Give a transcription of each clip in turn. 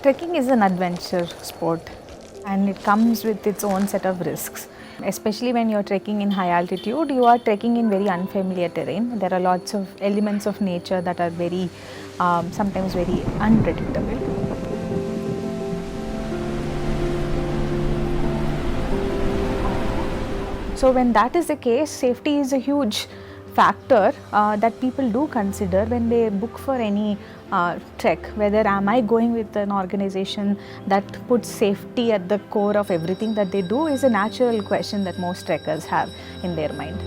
Trekking is an adventure sport and it comes with its own set of risks. Especially when you're trekking in high altitude, you are trekking in very unfamiliar terrain. There are lots of elements of nature that are very, sometimes very unpredictable. So when that is the case, safety is a huge factor that people do consider when they book for any trek. Whether am I going with an organization that puts safety at the core of everything that they do is a natural question that most trekkers have in their mind.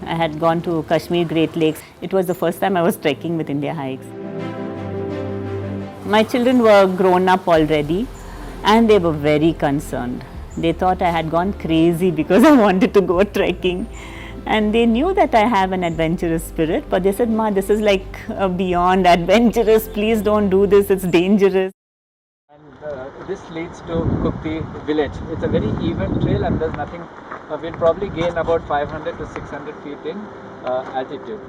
I had gone to Kashmir Great Lakes. It was the first time I was trekking with Indiahikes. My children were grown up already and they were very concerned. They thought I had gone crazy because I wanted to go trekking. And they knew that I have an adventurous spirit, but they said, "Ma, this is like beyond adventurous. Please don't do this, it's dangerous." And this leads to Kukti village. It's a very even trail and there's nothing, we'll probably gain about 500 to 600 feet in altitude.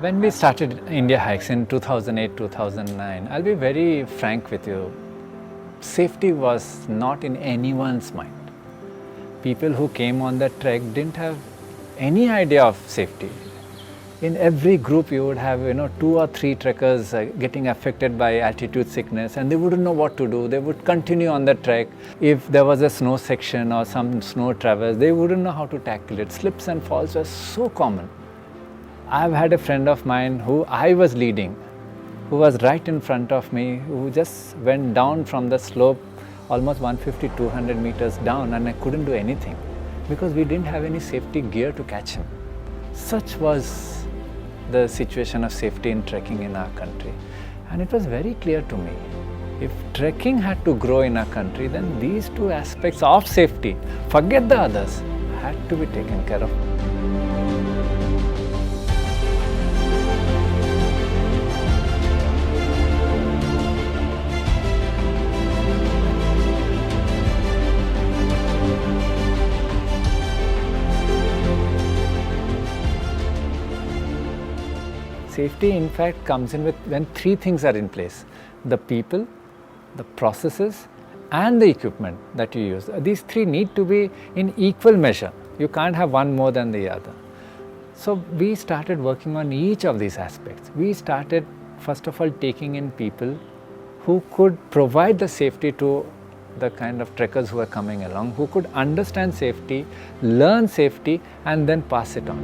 When we started Indiahikes in 2008-2009, I'll be very frank with you, safety was not in anyone's mind. People who came on that trek didn't have any idea of safety. In every group you would have 2 or 3 trekkers getting affected by altitude sickness and they wouldn't know what to do. They would continue on the trek. If there was a snow section or some snow traverse, they wouldn't know how to tackle it. Slips and falls were so common. I've had a friend of mine who I was leading, who was right in front of me, who just went down from the slope almost 150-200 meters down and I couldn't do anything because we didn't have any safety gear to catch him. Such was the situation of safety in trekking in our country. And it was very clear to me, if trekking had to grow in our country, then these 2 aspects of safety, forget the others, had to be taken care of. Safety in fact comes in with when 3 things are in place: the people, the processes and the equipment that you use. These 3 need to be in equal measure. You can't have one more than the other. So we started working on each of these aspects. We started first of all taking in people who could provide the safety to the kind of trekkers who are coming along, who could understand safety, learn safety and then pass it on.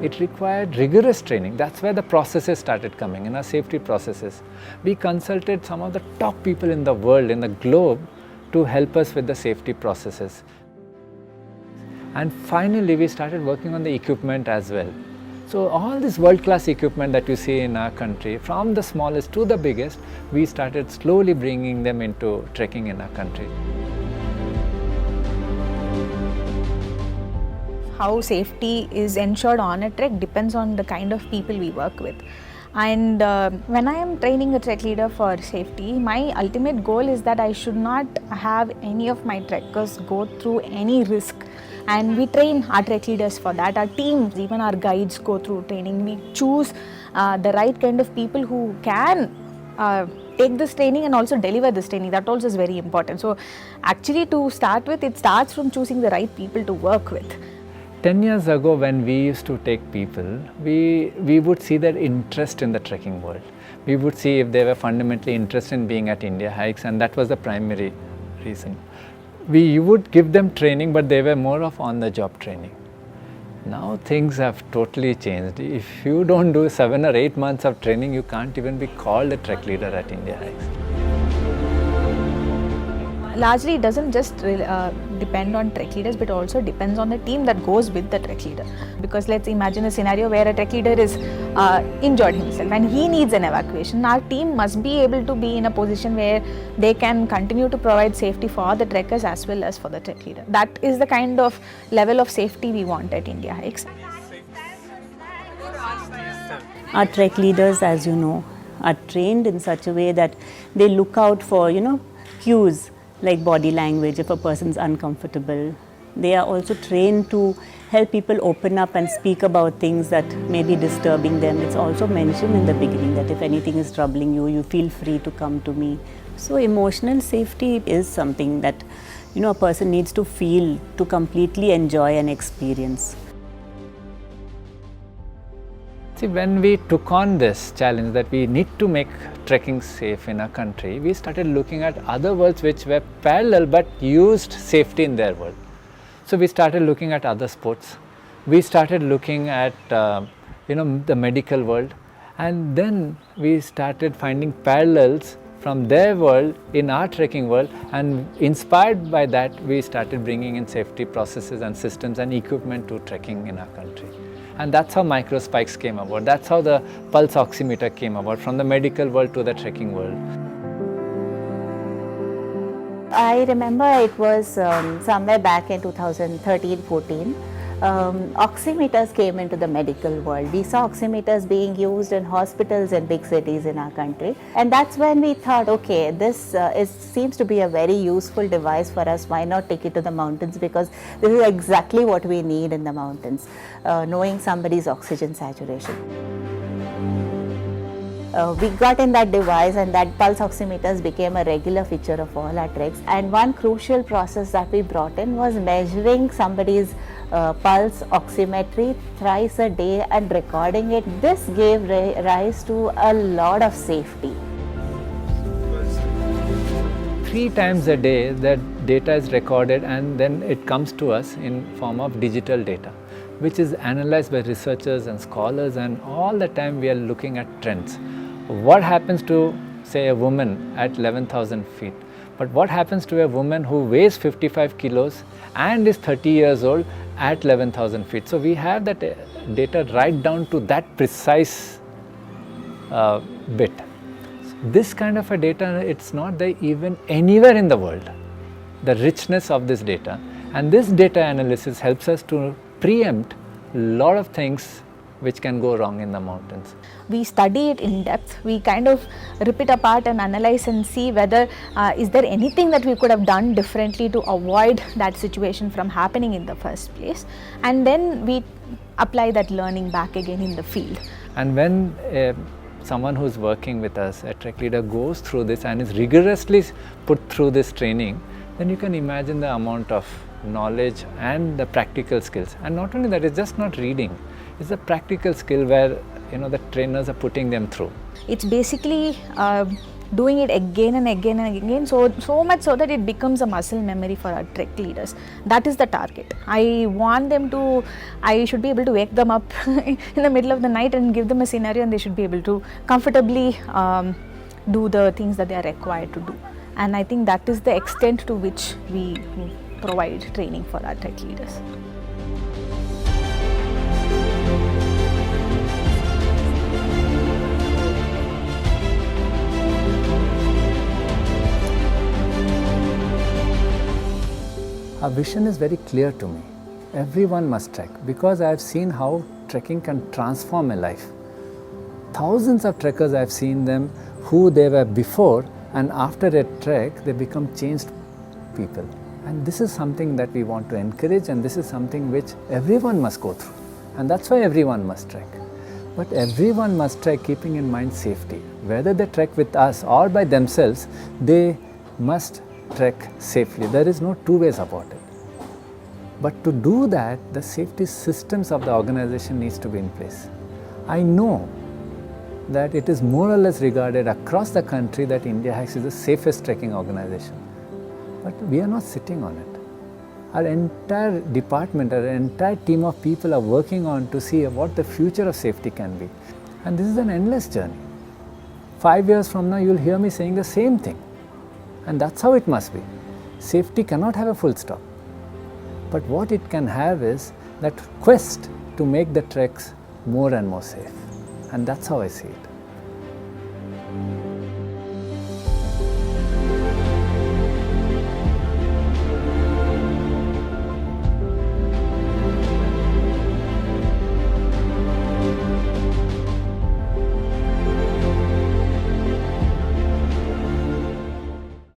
It required rigorous training. That's where the processes started coming in, our safety processes. We consulted some of the top people in the world, in the globe, to help us with the safety processes. And finally, we started working on the equipment as well. So all this world-class equipment that you see in our country, from the smallest to the biggest, we started slowly bringing them into trekking in our country. How safety is ensured on a trek depends on the kind of people we work with. And when I am training a trek leader for safety, my ultimate goal is that I should not have any of my trekkers go through any risk. And we train our trek leaders for that. Our teams, even our guides go through training. We choose the right kind of people who can take this training and also deliver this training. That also is very important. So actually, to start with, it starts from choosing the right people to work with. 10 years ago, when we used to take people, we would see their interest in the trekking world. We would see if they were fundamentally interested in being at Indiahikes, and that was the primary reason. We would give them training, but they were more of on-the-job training. Now things have totally changed. If you don't do 7 or 8 months of training, you can't even be called a trek leader at Indiahikes. Largely, it doesn't just depend on trek leaders, but also depends on the team that goes with the trek leader. Because let's imagine a scenario where a trek leader is injured himself and he needs an evacuation. Our team must be able to be in a position where they can continue to provide safety for the trekkers as well as for the trek leader. That is the kind of level of safety we want at Indiahikes. Our trek leaders, as you know, are trained in such a way that they look out for, cues like body language. If a person's uncomfortable, They are also trained to help people open up and speak about things that may be disturbing them. It's also mentioned in the beginning that if anything is troubling you, you feel free to come to me. So emotional safety is something that a person needs to feel to completely enjoy an experience. See, when we took on this challenge that we need to make trekking safe in our country, we started looking at other worlds which were parallel but used safety in their world. So we started looking at other sports. We started looking at the medical world, and then we started finding parallels from their world in our trekking world, and inspired by that we started bringing in safety processes and systems and equipment to trekking in our country. And that's how microspikes came about. That's how the pulse oximeter came about, from the medical world to the trekking world. I remember it was somewhere back in 2013-14. Oximeters came into the medical world. We saw oximeters being used in hospitals in big cities in our country, and that's when we thought, okay, this seems to be a very useful device for us. Why not take it to the mountains, because this is exactly what we need in the mountains, knowing somebody's oxygen saturation. We got in that device, and that pulse oximeters became a regular feature of all our treks. And one crucial process that we brought in was measuring somebody's pulse oximetry thrice a day and recording it. This gave rise to a lot of safety. 3 times a day that data is recorded, and then it comes to us in form of digital data, which is analyzed by researchers and scholars, and all the time we are looking at trends. What happens to, say, a woman at 11,000 feet? But what happens to a woman who weighs 55 kilos and is 30 years old at 11,000 feet? So we have that data right down to that precise bit. This kind of a data, it's not there even anywhere in the world, the richness of this data. And this data analysis helps us to preempt a lot of things which can go wrong in the mountains. We study it in depth. We kind of rip it apart and analyze and see whether is there anything that we could have done differently to avoid that situation from happening in the first place, and then we apply that learning back again in the field. And when someone who's working with us, a trek leader, goes through this and is rigorously put through this training, then you can imagine the amount of knowledge and the practical skills. And not only that, it's just not reading. It's a practical skill where the trainers are putting them through. It's basically doing it again and again and again, so much so that it becomes a muscle memory for our trek leaders. That is the target. I should be able to wake them up in the middle of the night and give them a scenario, and they should be able to comfortably do the things that they are required to do. And I think that is the extent to which we provide training for our trek leaders. Our vision is very clear to me. Everyone must trek, because I have seen how trekking can transform a life. Thousands of trekkers, I have seen them, who they were before, and after a trek they become changed people. And this is something that we want to encourage, and this is something which everyone must go through. And that's why everyone must trek. But everyone must trek keeping in mind safety. Whether they trek with us or by themselves, they must trek safely. There is no two ways about it. But to do that, the safety systems of the organization needs to be in place. I know that it is more or less regarded across the country that Indiahikes is the safest trekking organization. But we are not sitting on it. Our entire department, our entire team of people are working on to see what the future of safety can be. And this is an endless journey. 5 years from now, you'll hear me saying the same thing. And that's how it must be. Safety cannot have a full stop. But what it can have is that quest to make the treks more and more safe. And that's how I see it.